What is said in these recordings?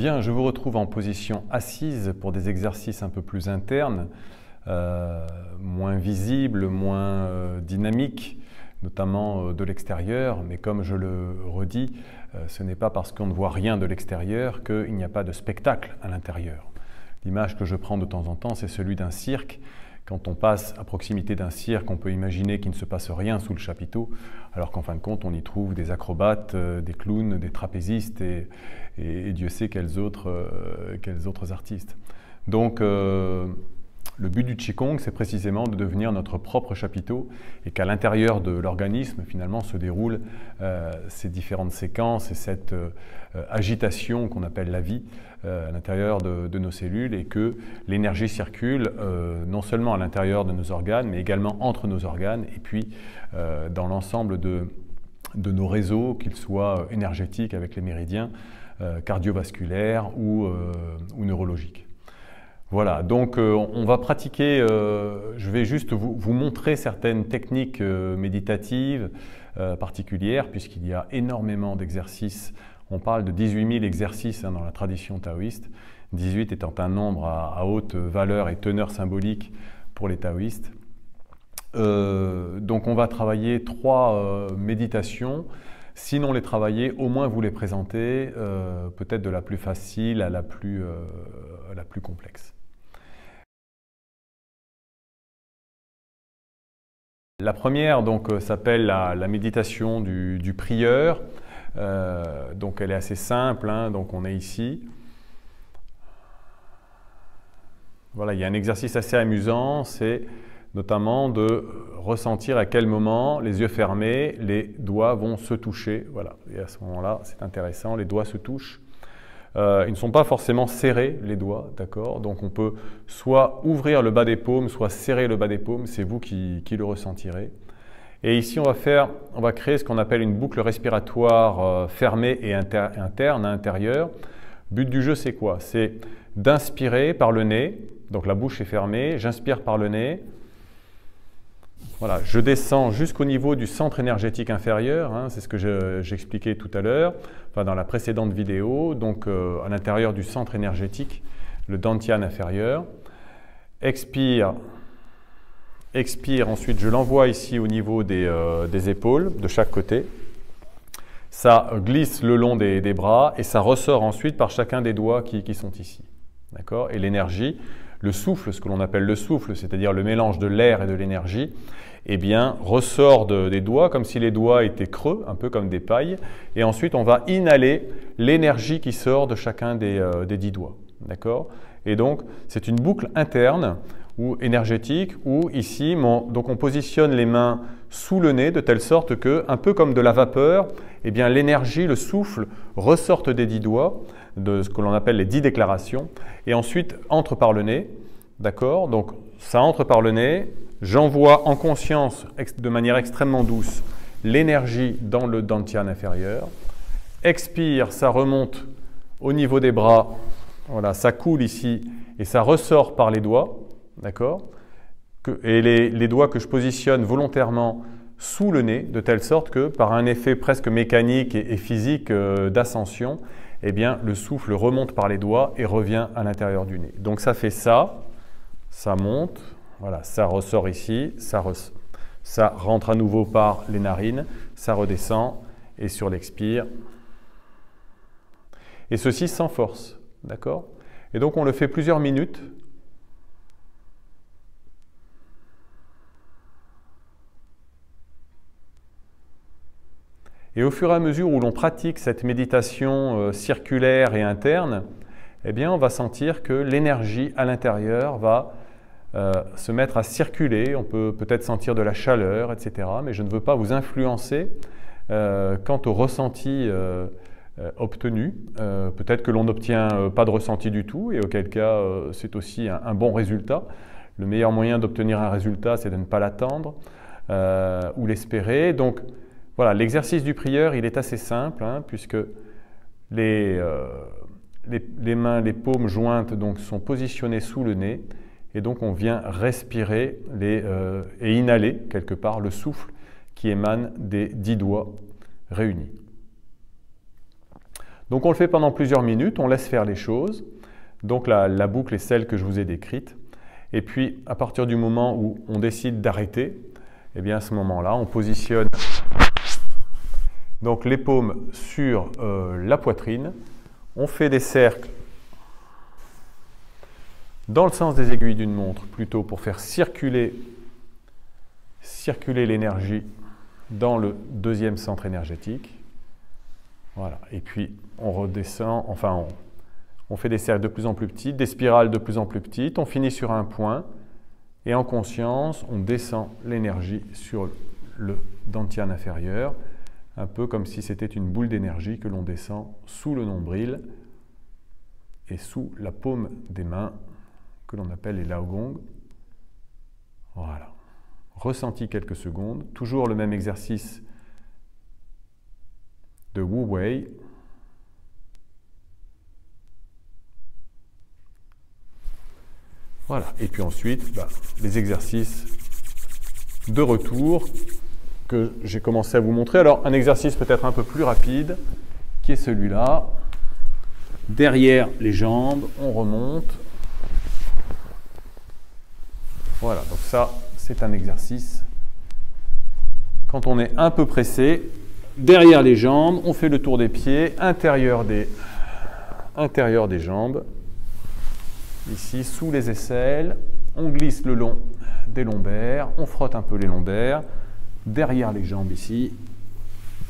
Bien, je vous retrouve en position assise pour des exercices un peu plus internes, moins visibles, moins dynamiques, notamment de l'extérieur. Mais comme je le redis, ce n'est pas parce qu'on ne voit rien de l'extérieur qu'il n'y a pas de spectacle à l'intérieur. L'image que je prends de temps en temps, c'est celui d'un cirque. Quand on passe à proximité d'un cirque, on peut imaginer qu'il ne se passe rien sous le chapiteau, alors qu'en fin de compte, on y trouve des acrobates, des clowns, des trapézistes et Dieu sait quels autres artistes. Donc, le but du Qigong, c'est précisément de devenir notre propre chapiteau et qu'à l'intérieur de l'organisme, finalement, se déroulent ces différentes séquences et cette agitation qu'on appelle la vie à l'intérieur de nos cellules et que l'énergie circule non seulement à l'intérieur de nos organes, mais également entre nos organes et puis dans l'ensemble de nos réseaux, qu'ils soient énergétiques avec les méridiens, cardiovasculaires ou neurologiques. Voilà, donc on va pratiquer, je vais juste vous montrer certaines techniques méditatives particulières puisqu'il y a énormément d'exercices. On parle de 18 000 exercices dans la tradition taoïste, 18 étant un nombre à haute valeur et teneur symbolique pour les taoïstes. Donc on va travailler 3 méditations. Sinon les travailler, au moins vous les présenter, peut-être de la plus facile à la plus complexe. La première s'appelle la méditation du prieur. Donc elle est assez simple, hein, donc on est ici. Voilà, il y a un exercice assez amusant, c'est notamment de ressentir à quel moment, les yeux fermés, les doigts vont se toucher. Voilà, et à ce moment-là, c'est intéressant, les doigts se touchent. Ils ne sont pas forcément serrés, les doigts, d'accord? Donc on peut soit ouvrir le bas des paumes, soit serrer le bas des paumes, c'est vous qui le ressentirez. Et ici, on va créer ce qu'on appelle une boucle respiratoire fermée et interne, intérieure. Le but du jeu, c'est quoi? C'est d'inspirer par le nez, donc la bouche est fermée, j'inspire par le nez. Voilà, je descends jusqu'au niveau du centre énergétique inférieur, hein, c'est ce que j'expliquais tout à l'heure, enfin dans la précédente vidéo, donc à l'intérieur du centre énergétique, le dantian inférieur. Expire. Expire, ensuite je l'envoie ici au niveau des épaules, de chaque côté. Ça glisse le long des bras et ça ressort ensuite par chacun des doigts qui sont ici. D'accord? Et l'énergie, le souffle, ce que l'on appelle le souffle, c'est-à-dire le mélange de l'air et de l'énergie, eh bien, ressort des doigts comme si les doigts étaient creux, un peu comme des pailles. Et ensuite, on va inhaler l'énergie qui sort de chacun des 10 doigts. D'accord? Et donc, c'est une boucle interne ou énergétique où ici, donc on positionne les mains sous le nez de telle sorte que, un peu comme de la vapeur, eh bien l'énergie, le souffle ressortent des 10 doigts, de ce que l'on appelle les 10 déclarations, et ensuite entre par le nez, d'accord? Donc ça entre par le nez, j'envoie en conscience, de manière extrêmement douce, l'énergie dans le dantian inférieur, expire, ça remonte au niveau des bras, voilà, ça coule ici, et ça ressort par les doigts, d'accord? Et les doigts que je positionne volontairement sous le nez, de telle sorte que par un effet presque mécanique et physique d'ascension, eh bien, le souffle remonte par les doigts et revient à l'intérieur du nez. Donc ça fait ça monte, voilà, ça ressort ici, ça rentre à nouveau par les narines, ça redescend et sur l'expire. Et ceci sans force, d'accord? Et donc on le fait plusieurs minutes. Et au fur et à mesure où l'on pratique cette méditation circulaire et interne, eh bien, on va sentir que l'énergie à l'intérieur va se mettre à circuler. On peut peut-être sentir de la chaleur, etc. Mais je ne veux pas vous influencer quant au ressenti obtenu. Peut-être que l'on n'obtient pas de ressenti du tout, et auquel cas, c'est aussi un bon résultat. Le meilleur moyen d'obtenir un résultat, c'est de ne pas l'attendre ou l'espérer. Donc, voilà, l'exercice du prieur, il est assez simple, hein, puisque les mains, les paumes jointes donc, sont positionnées sous le nez, et donc on vient respirer et inhaler quelque part le souffle qui émane des 10 doigts réunis. Donc on le fait pendant plusieurs minutes, on laisse faire les choses. Donc la boucle est celle que je vous ai décrite. Et puis à partir du moment où on décide d'arrêter, eh bien à ce moment-là, on positionne donc les paumes sur la poitrine. On fait des cercles dans le sens des aiguilles d'une montre, plutôt pour faire circuler l'énergie dans le deuxième centre énergétique. Voilà. Et puis on redescend, enfin on fait des cercles de plus en plus petits, des spirales de plus en plus petites, on finit sur un point et en conscience, on descend l'énergie sur le dantian inférieur, un peu comme si c'était une boule d'énergie que l'on descend sous le nombril et sous la paume des mains, que l'on appelle les laogong. Voilà. Ressenti quelques secondes, toujours le même exercice de Wu Wei. Voilà, et puis ensuite, les exercices de retour que j'ai commencé à vous montrer. Alors, un exercice peut-être un peu plus rapide, qui est celui-là. Derrière les jambes, on remonte. Voilà, donc ça, c'est un exercice. Quand on est un peu pressé, derrière les jambes, on fait le tour des pieds, intérieur des jambes. Ici, sous les aisselles, on glisse le long des lombaires, on frotte un peu les lombaires. Derrière les jambes ici,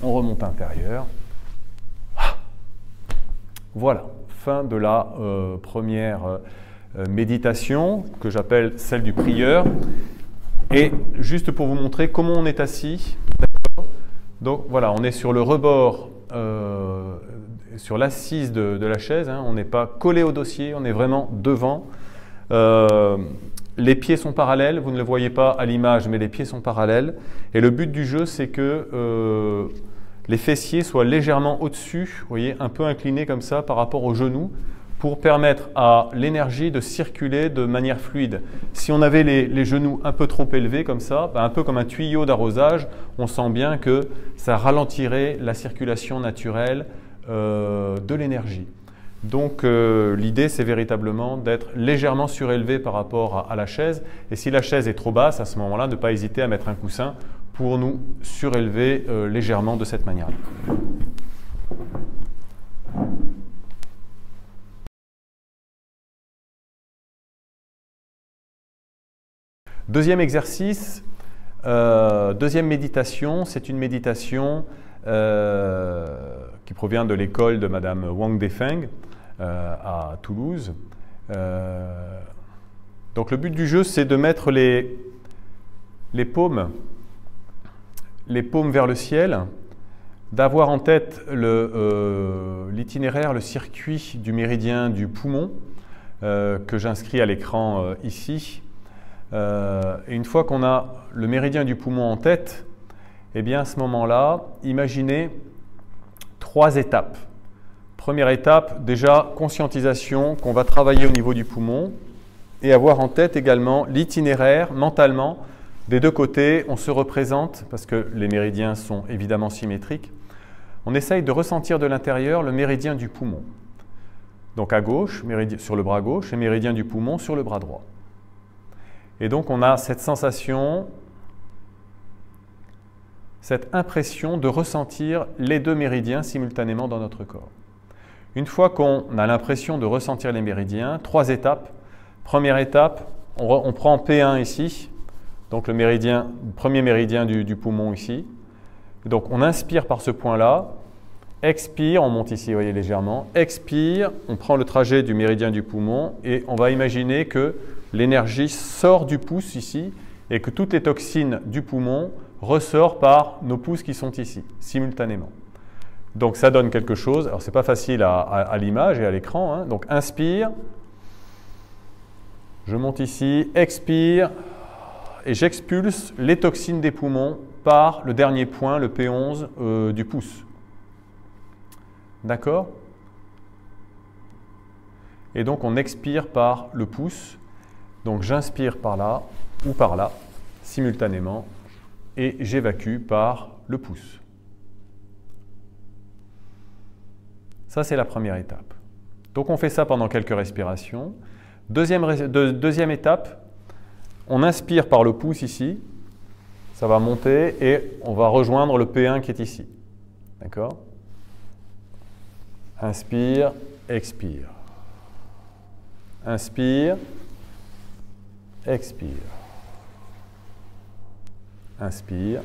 on remonte intérieur. Voilà, fin de la première méditation que j'appelle celle du prieur. Et juste pour vous montrer comment on est assis, donc voilà, on est sur le rebord, sur l'assise de la chaise, hein, on n'est pas collé au dossier, on est vraiment devant. Les pieds sont parallèles, vous ne le voyez pas à l'image, mais les pieds sont parallèles. Et le but du jeu, c'est que les fessiers soient légèrement au-dessus, vous voyez, un peu inclinés comme ça par rapport aux genoux, pour permettre à l'énergie de circuler de manière fluide. Si on avait les genoux un peu trop élevés comme ça, un peu comme un tuyau d'arrosage, on sent bien que ça ralentirait la circulation naturelle de l'énergie. Donc l'idée, c'est véritablement d'être légèrement surélevé par rapport à la chaise. Et si la chaise est trop basse, à ce moment-là, ne pas hésiter à mettre un coussin pour nous surélever légèrement de cette manière-là. Deuxième exercice, deuxième méditation, c'est une méditation qui provient de l'école de Madame Wang Defeng à Toulouse. Donc le but du jeu, c'est de mettre les paumes vers le ciel, d'avoir en tête l'itinéraire, le circuit du méridien du poumon que j'inscris à l'écran ici. Et une fois qu'on a le méridien du poumon en tête, eh bien à ce moment-là, imaginez 3 étapes. Première étape, déjà conscientisation qu'on va travailler au niveau du poumon et avoir en tête également l'itinéraire mentalement. Des deux côtés, on se représente, parce que les méridiens sont évidemment symétriques, on essaye de ressentir de l'intérieur le méridien du poumon. Donc à gauche, sur le bras gauche, et méridien du poumon sur le bras droit. Et donc on a cette sensation, cette impression de ressentir les deux méridiens simultanément dans notre corps. Une fois qu'on a l'impression de ressentir les méridiens, 3 étapes. Première étape, on prend P1 ici, donc le premier méridien du poumon ici. Donc on inspire par ce point-là, expire, on monte ici, vous voyez légèrement, expire, on prend le trajet du méridien du poumon et on va imaginer que l'énergie sort du pouce ici et que toutes les toxines du poumon ressortent par nos pouces qui sont ici, simultanément. Donc ça donne quelque chose. Alors ce n'est pas facile à l'image et à l'écran. Hein. Donc inspire, je monte ici, expire et j'expulse les toxines des poumons par le dernier point, le P11 du pouce. D'accord? Et donc on expire par le pouce. Donc j'inspire par là ou par là, simultanément, et j'évacue par le pouce. Ça, c'est la première étape. Donc, on fait ça pendant quelques respirations. Deuxième étape, on inspire par le pouce ici. Ça va monter et on va rejoindre le P1 qui est ici. D'accord? Inspire, expire. Inspire, expire. Inspire,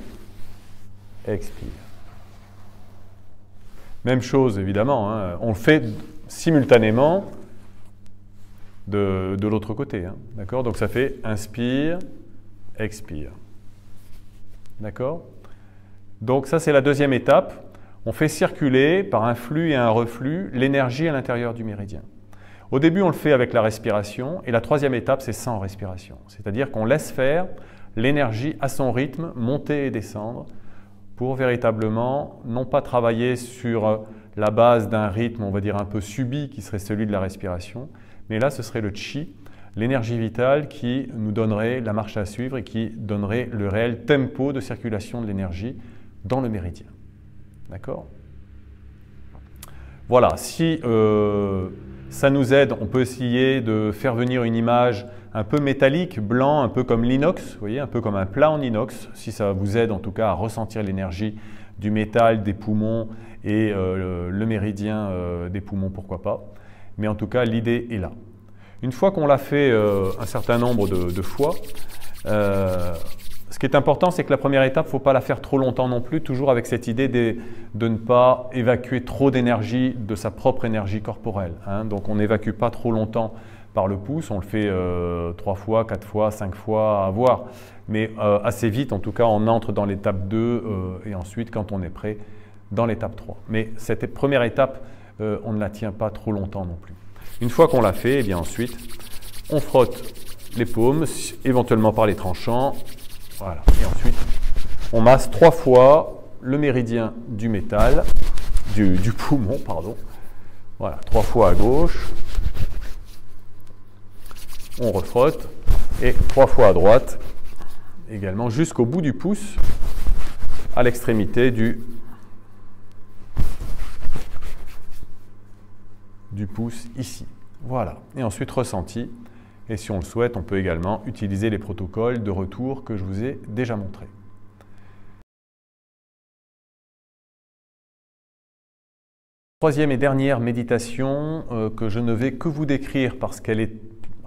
expire. Même chose évidemment, hein, on le fait simultanément de l'autre côté. Hein, d'accord? Donc ça fait inspire, expire. D'accord? Donc ça c'est la deuxième étape. On fait circuler par un flux et un reflux l'énergie à l'intérieur du méridien. Au début on le fait avec la respiration et la troisième étape c'est sans respiration. C'est-à-dire qu'on laisse faire l'énergie à son rythme, monter et descendre, pour véritablement non pas travailler sur la base d'un rythme, on va dire un peu subi, qui serait celui de la respiration, mais là ce serait le chi, l'énergie vitale qui nous donnerait la marche à suivre et qui donnerait le réel tempo de circulation de l'énergie dans le méridien. D'accord? Voilà, si ça nous aide, on peut essayer de faire venir une image un peu métallique, blanc, un peu comme l'inox, vous voyez, un peu comme un plat en inox, si ça vous aide en tout cas à ressentir l'énergie du métal, des poumons et le méridien des poumons, pourquoi pas. Mais en tout cas, l'idée est là. Une fois qu'on l'a fait un certain nombre de fois, ce qui est important, c'est que la première étape, il ne faut pas la faire trop longtemps non plus, toujours avec cette idée de ne pas évacuer trop d'énergie de sa propre énergie corporelle. Hein. Donc on n'évacue pas trop longtemps par le pouce, on le fait 3 fois, 4 fois, 5 fois, à voir. Mais assez vite, en tout cas, on entre dans l'étape 2 et ensuite, quand on est prêt, dans l'étape 3. Mais cette première étape, on ne la tient pas trop longtemps non plus. Une fois qu'on l'a fait, eh bien ensuite, on frotte les paumes, éventuellement par les tranchants. Voilà. Et ensuite, on masse 3 fois le méridien du métal, du poumon, pardon. Voilà, 3 fois à gauche. On refrotte et 3 fois à droite, également jusqu'au bout du pouce, à l'extrémité du pouce ici. Voilà. Et ensuite ressenti. Et si on le souhaite, on peut également utiliser les protocoles de retour que je vous ai déjà montrés. Troisième et dernière méditation que je ne vais que vous décrire parce qu'elle est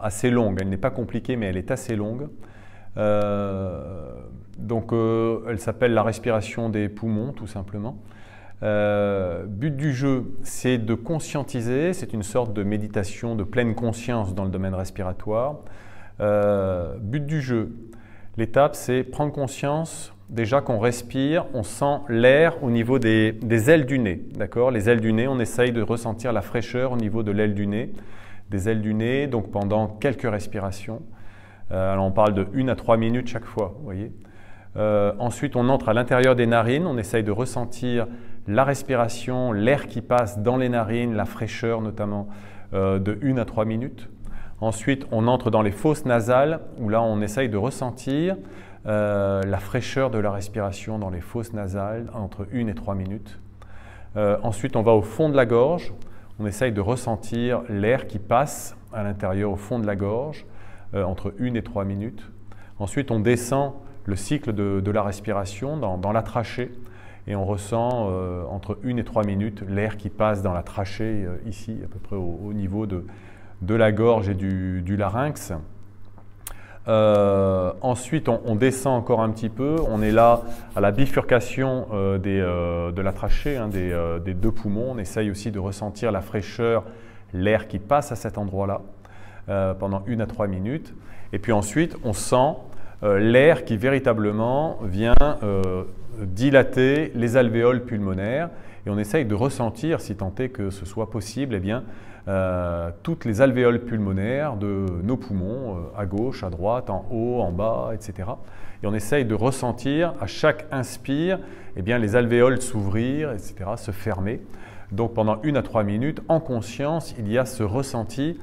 assez longue. Elle n'est pas compliquée, mais elle est assez longue. Elle s'appelle la respiration des poumons, tout simplement. But du jeu, c'est de conscientiser, c'est une sorte de méditation de pleine conscience dans le domaine respiratoire. But du jeu, l'étape, c'est prendre conscience déjà qu'on respire, on sent l'air au niveau des ailes du nez. D'accord? Les ailes du nez, on essaye de ressentir la fraîcheur au niveau de l'aile du nez, des ailes du nez, donc pendant quelques respirations. Alors on parle de 1 à 3 minutes chaque fois, vous voyez. Ensuite, on entre à l'intérieur des narines, on essaye de ressentir la respiration, l'air qui passe dans les narines, la fraîcheur notamment, de 1 à 3 minutes. Ensuite, on entre dans les fosses nasales, où là, on essaye de ressentir la fraîcheur de la respiration dans les fosses nasales entre 1 et 3 minutes. Ensuite, on va au fond de la gorge. On essaye de ressentir l'air qui passe à l'intérieur, au fond de la gorge, entre 1 et 3 minutes. Ensuite, on descend le cycle de la respiration dans la trachée et on ressent entre 1 et 3 minutes l'air qui passe dans la trachée, ici, à peu près au niveau de la gorge et du larynx. Ensuite, on descend encore un petit peu. On est là à la bifurcation de la trachée, hein, des 2 poumons. On essaye aussi de ressentir la fraîcheur, l'air qui passe à cet endroit-là pendant 1 à 3 minutes. Et puis ensuite, on sent l'air qui véritablement vient dilater les alvéoles pulmonaires. Et on essaye de ressentir, si tant est que ce soit possible, eh bien, toutes les alvéoles pulmonaires de nos poumons, à gauche, à droite, en haut, en bas, etc. Et on essaye de ressentir à chaque inspire eh bien, les alvéoles s'ouvrir, etc., se fermer. Donc pendant 1 à 3 minutes, en conscience, il y a ce ressenti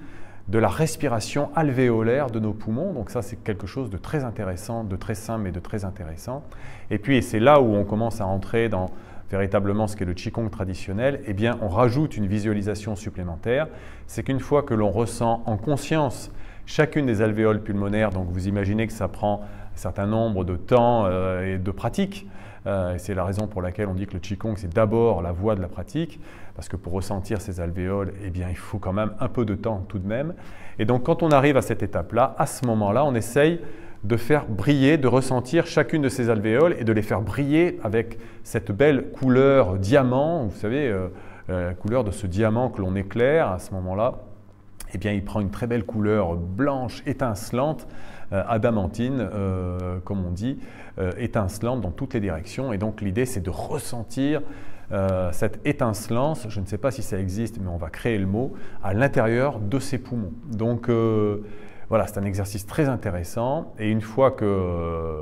de la respiration alvéolaire de nos poumons. Donc ça, c'est quelque chose de très intéressant, de très simple et de très intéressant. Et puis, c'est là où on commence à entrer dans véritablement ce qu'est le Qigong traditionnel, eh bien, on rajoute une visualisation supplémentaire. C'est qu'une fois que l'on ressent en conscience chacune des alvéoles pulmonaires, donc vous imaginez que ça prend un certain nombre de temps et de pratique, et c'est la raison pour laquelle on dit que le Qigong, c'est d'abord la voie de la pratique, parce que pour ressentir ces alvéoles, eh bien, il faut quand même un peu de temps tout de même. Et donc, quand on arrive à cette étape-là, à ce moment-là, on essaye de faire briller, de ressentir chacune de ces alvéoles et de les faire briller avec cette belle couleur diamant, vous savez, la couleur de ce diamant que l'on éclaire à ce moment-là. Eh bien, il prend une très belle couleur blanche, étincelante, adamantine, comme on dit, étincelante dans toutes les directions. Et donc, l'idée, c'est de ressentir cette étincelance, je ne sais pas si ça existe, mais on va créer le mot, à l'intérieur de ses poumons. Donc, voilà, c'est un exercice très intéressant. Et une fois que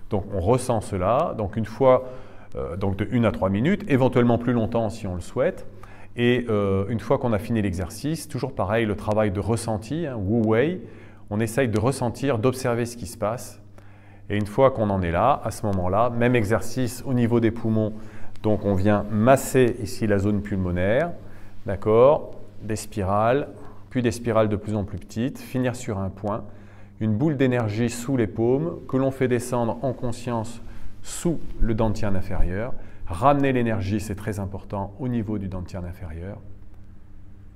donc on ressent cela, donc une fois donc de 1 à 3 minutes, éventuellement plus longtemps si on le souhaite. Et une fois qu'on a fini l'exercice, toujours pareil, le travail de ressenti, hein, Wu Wei, on essaye de ressentir, d'observer ce qui se passe. Et une fois qu'on en est là, à ce moment-là, même exercice au niveau des poumons. Donc on vient masser ici la zone pulmonaire, d'accord, des spirales, puis des spirales de plus en plus petites, finir sur un point, une boule d'énergie sous les paumes que l'on fait descendre en conscience sous le dantian inférieur. Ramener l'énergie, c'est très important, au niveau du dantian inférieur.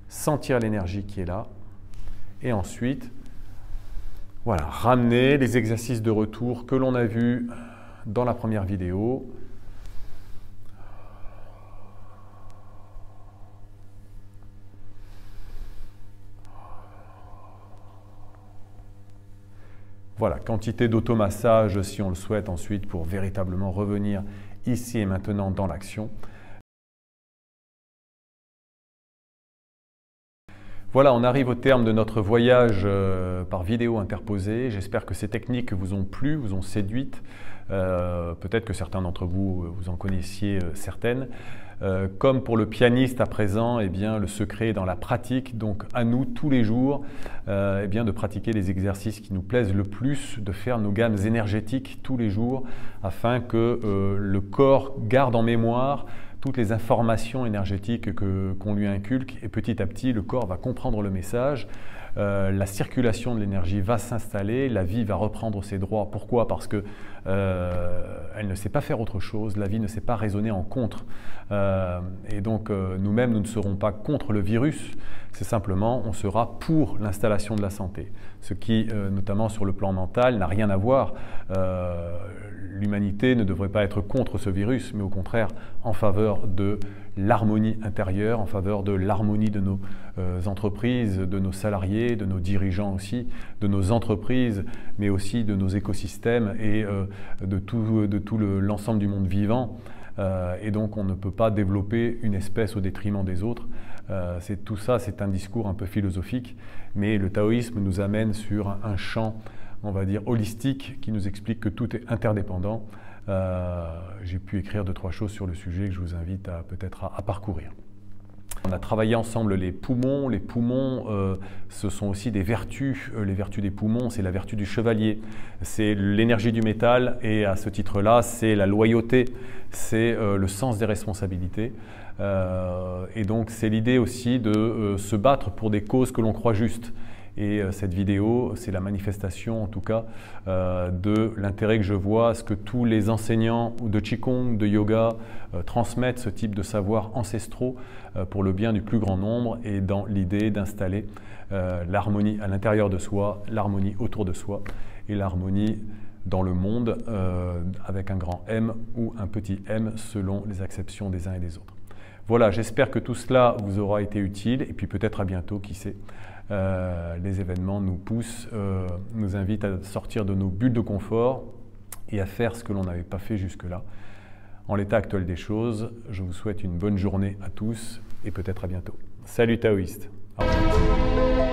Sentir l'énergie qui est là. Et ensuite, voilà, ramener les exercices de retour que l'on a vus dans la première vidéo. Voilà, quantité d'automassage si on le souhaite ensuite pour véritablement revenir ici et maintenant dans l'action. Voilà, on arrive au terme de notre voyage par vidéo interposée. J'espère que ces techniques vous ont plu, vous ont séduite. Peut-être que certains d'entre vous, vous en connaissiez certaines. Comme pour le pianiste à présent, eh bien, le secret est dans la pratique. Donc à nous, tous les jours, eh bien, de pratiquer les exercices qui nous plaisent le plus, de faire nos gammes énergétiques tous les jours, afin que le corps garde en mémoire toutes les informations énergétiques qu'on lui inculque. Et petit à petit, le corps va comprendre le message. La circulation de l'énergie va s'installer, la vie va reprendre ses droits. Pourquoi? Parce que elle ne sait pas faire autre chose, la vie ne sait pas raisonner en contre. Et donc nous-mêmes, nous ne serons pas contre le virus, c'est simplement, on sera pour l'installation de la santé. Ce qui, notamment sur le plan mental, n'a rien à voir. L'humanité ne devrait pas être contre ce virus, mais au contraire en faveur de l'harmonie intérieure, en faveur de l'harmonie de nos entreprises, de nos salariés, de nos dirigeants aussi, de nos entreprises, mais aussi de nos écosystèmes et de tout l'ensemble du monde vivant. Et donc on ne peut pas développer une espèce au détriment des autres. Tout ça, c'est un discours un peu philosophique, mais le taoïsme nous amène sur un champ, on va dire, holistique, qui nous explique que tout est interdépendant. J'ai pu écrire 2-3 choses sur le sujet que je vous invite peut-être à parcourir. On a travaillé ensemble les poumons. Les poumons, ce sont aussi des vertus. Les vertus des poumons, c'est la vertu du chevalier. C'est l'énergie du métal et à ce titre-là, c'est la loyauté, c'est le sens des responsabilités. Et donc, c'est l'idée aussi de se battre pour des causes que l'on croit justes. Et cette vidéo, c'est la manifestation en tout cas de l'intérêt que je vois à ce que tous les enseignants de Qigong, de yoga transmettent ce type de savoirs ancestraux pour le bien du plus grand nombre et dans l'idée d'installer l'harmonie à l'intérieur de soi, l'harmonie autour de soi et l'harmonie dans le monde avec un grand M ou un petit m selon les acceptions des uns et des autres. Voilà, j'espère que tout cela vous aura été utile et puis peut-être à bientôt, qui sait. Les événements nous poussent, nous invitent à sortir de nos bulles de confort et à faire ce que l'on n'avait pas fait jusque-là. En l'état actuel des choses, je vous souhaite une bonne journée à tous et peut-être à bientôt. Salut taoïstes! Au revoir.